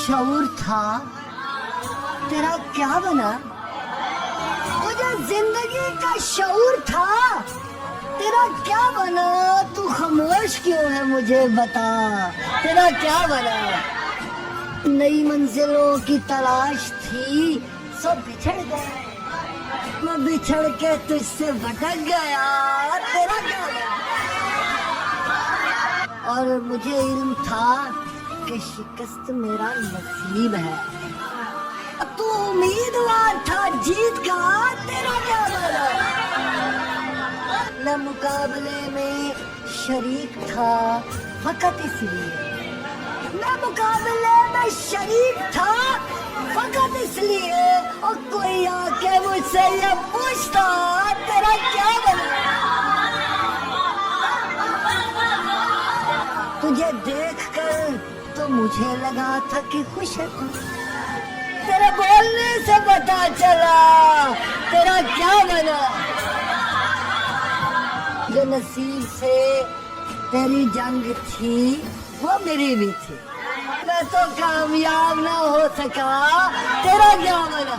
शऊर था तेरा क्या बना? तुझे जिंदगी का शऊर था तेरा क्या बना? तू खामोश क्यों है मुझे बता, तेरा क्या बना? नई मंजिलों की तलाश थी सब बिछड़ गए, मैं बिछड़ के तुझसे भटक गया, तेरा क्या बना? और मुझे इल्म था कि शिकस्त मेरा नसीब है, तू उम्मीदवार था जीत का, तेरा क्या बना? न मुकाबले में शरीक था फकत इसलिए, न मुकाबले में शरीक था फकत इसलिए, और कोई आके मुझसे ये पूछता तेरा क्या बना? तुझे देखकर तो मुझे लगा था कि खुश है तू, तेरे बोलने से पता चला तेरा क्या बना? जो नसीब से तेरी जंग थी वो मेरी भी थी, मैं तो कामयाब ना हो सका, तेरा क्या बना?